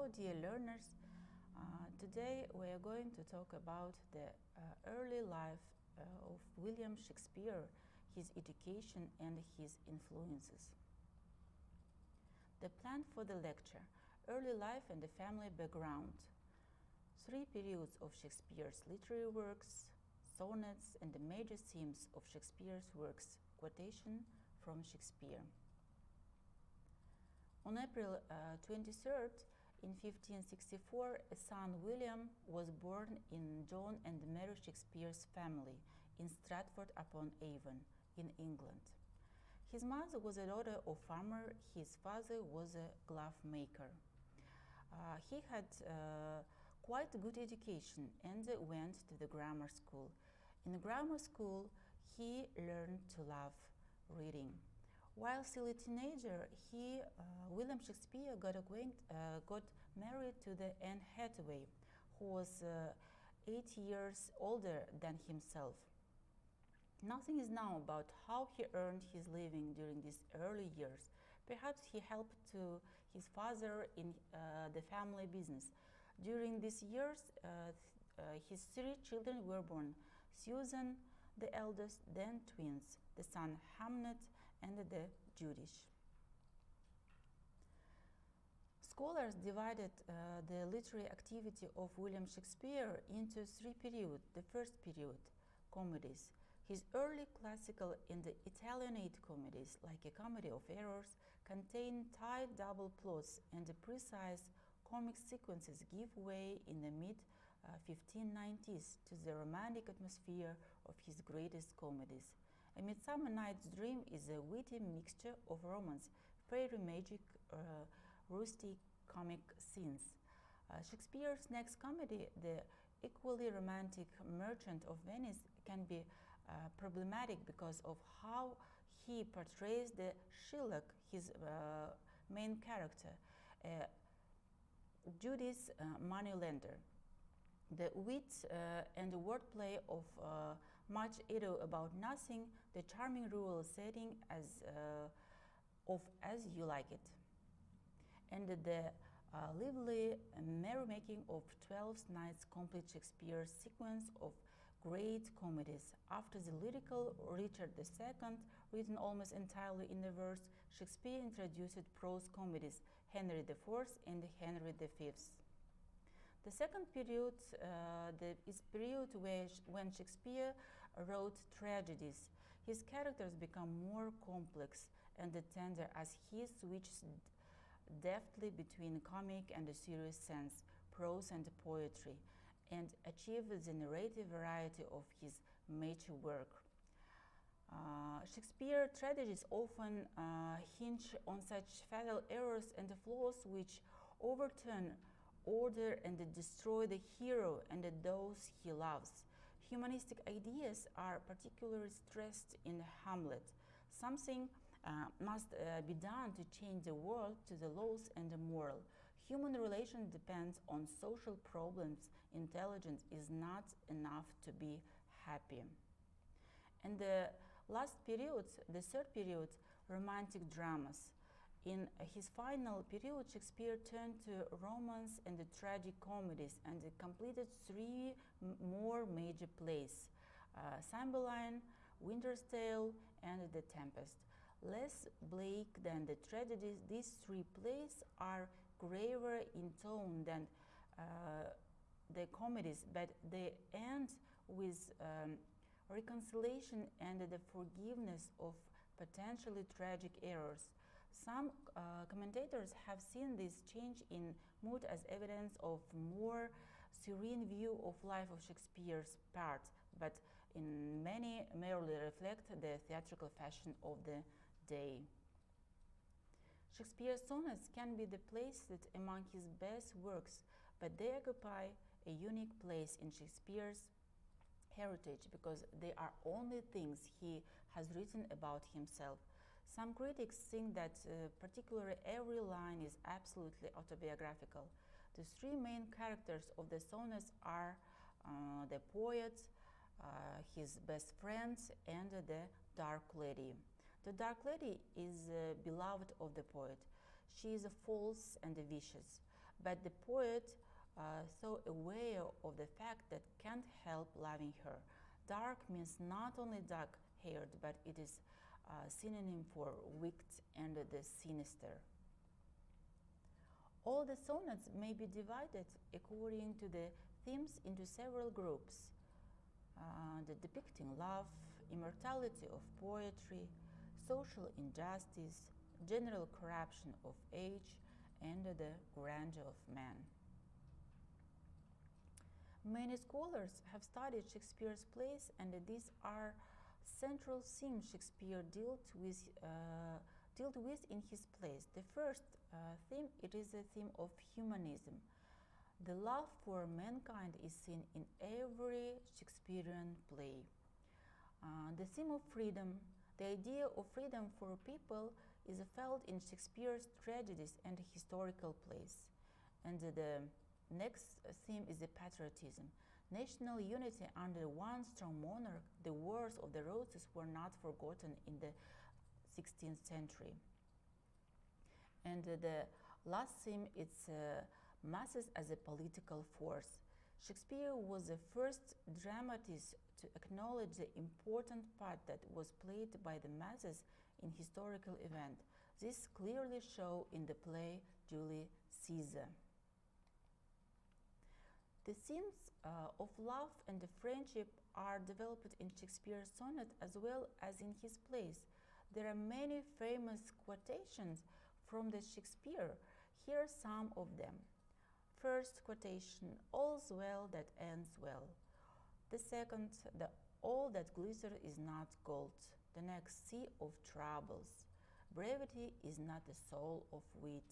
Hello dear learners, today we are going to talk about the early life of William Shakespeare, his education and his influences. The plan for the lecture: early life and the family background, 3 periods of Shakespeare's literary works, sonnets and the major themes of Shakespeare's works, quotation from Shakespeare. On April 23rd, in 1564, a son William was born in John and Mary Shakespeare's family in Stratford-upon-Avon in England. His mother was a daughter of a farmer, his father was a glove maker. He had quite a good education and went to the grammar school. In the grammar school, he learned to love reading. While still a teenager, William Shakespeare got married to Anne Hathaway, who was 8 years older than himself. Nothing is known about how he earned his living during these early years. Perhaps he helped to his father in the family business. During these years, his 3 children were born: Susan, the eldest, then twins, the son Hamnet and the Judith. Scholars divided the literary activity of William Shakespeare into 3 periods. The first period, comedies. His early classical and Italianate comedies, like A Comedy of Errors, contain tight double plots, and the precise comic sequences give way in the mid-1590s to the romantic atmosphere of his greatest comedies. A Midsummer Night's Dream is a witty mixture of romance, fairy magic, rustic comic scenes. Shakespeare's next comedy, the equally romantic Merchant of Venice, can be problematic because of how he portrays the Shylock, his main character, Judy's moneylender. The wit and the wordplay of Much Ado About Nothing, the charming rural setting of As You Like It, and the lively merrymaking of Twelfth Nights complete Shakespeare's sequence of great comedies. After the lyrical Richard II, written almost entirely in the verse, Shakespeare introduced prose comedies, Henry IV and Henry V. The second period is the period when Shakespeare wrote tragedies. His characters become more complex and tender as he switches deftly between comic and a serious sense, prose and poetry, and achieves the narrative variety of his mature work. Shakespeare tragedies often hinge on such fatal errors and flaws which overturn order and destroy the hero and those he loves. Humanistic ideas are particularly stressed in Hamlet. Something must be done to change the world to the laws and the moral. Human relation depends on social problems. Intelligence is not enough to be happy. And the last period, the third period, romantic dramas. In his final period, Shakespeare turned to romance and the tragic comedies and completed 3 more major plays: Cymbeline, Winter's Tale, and The Tempest. Less bleak than the tragedies, these 3 plays are graver in tone than the comedies, but they end with reconciliation and the forgiveness of potentially tragic errors. Some commentators have seen this change in mood as evidence of more serene view of life of Shakespeare's part, but in many merely reflect the theatrical fashion of the day. Shakespeare's sonnets can be placed among his best works, but they occupy a unique place in Shakespeare's heritage because they are only things he has written about himself. Some critics think that particularly every line is absolutely autobiographical. The 3 main characters of the sonnets are the poet, his best friend, and the dark lady. The dark lady is beloved of the poet. She is false and vicious, but the poet so aware of the fact that can't help loving her. Dark means not only dark-haired, but it is a synonym for wicked and the sinister. All the sonnets may be divided according to the themes into several groups, the depicting love, immortality of poetry, social injustice, general corruption of age, and the grandeur of man. Many scholars have studied Shakespeare's plays, and these are central themes Shakespeare dealt with in his plays. The first theme, it is a theme of humanism. The love for mankind is seen in every Shakespearean play. The theme of freedom, the idea of freedom for people, is felt in Shakespeare's tragedies and historical plays. And the next theme is the patriotism. National unity under one strong monarch. The Wars of the Roses were not forgotten in the 16th century. And the last theme is masses as a political force. Shakespeare was the first dramatist to acknowledge the important part that was played by the masses in historical event. This clearly shows in the play Julius Caesar. The themes of love and the friendship are developed in Shakespeare's sonnet as well as in his plays. There are many famous quotations from the Shakespeare. Here are some of them. First quotation, all's well that ends well. The second, the all that glitters is not gold. The next, sea of troubles. Brevity is not the soul of wit.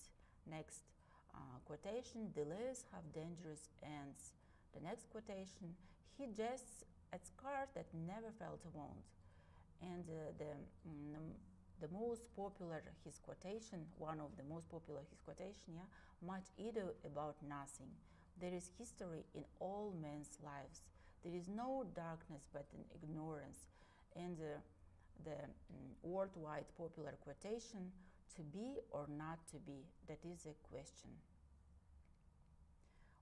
Next quotation, delays have dangerous ends. The next quotation, he jests at scars that never felt a wound. And the most popular his quotation, one of the most popular his quotation, yeah, much ado about nothing. There is history in all men's lives. There is no darkness but an ignorance. And the worldwide popular quotation, to be or not to be, that is a question.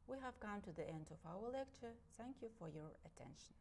We have come to the end of our lecture. Thank you for your attention.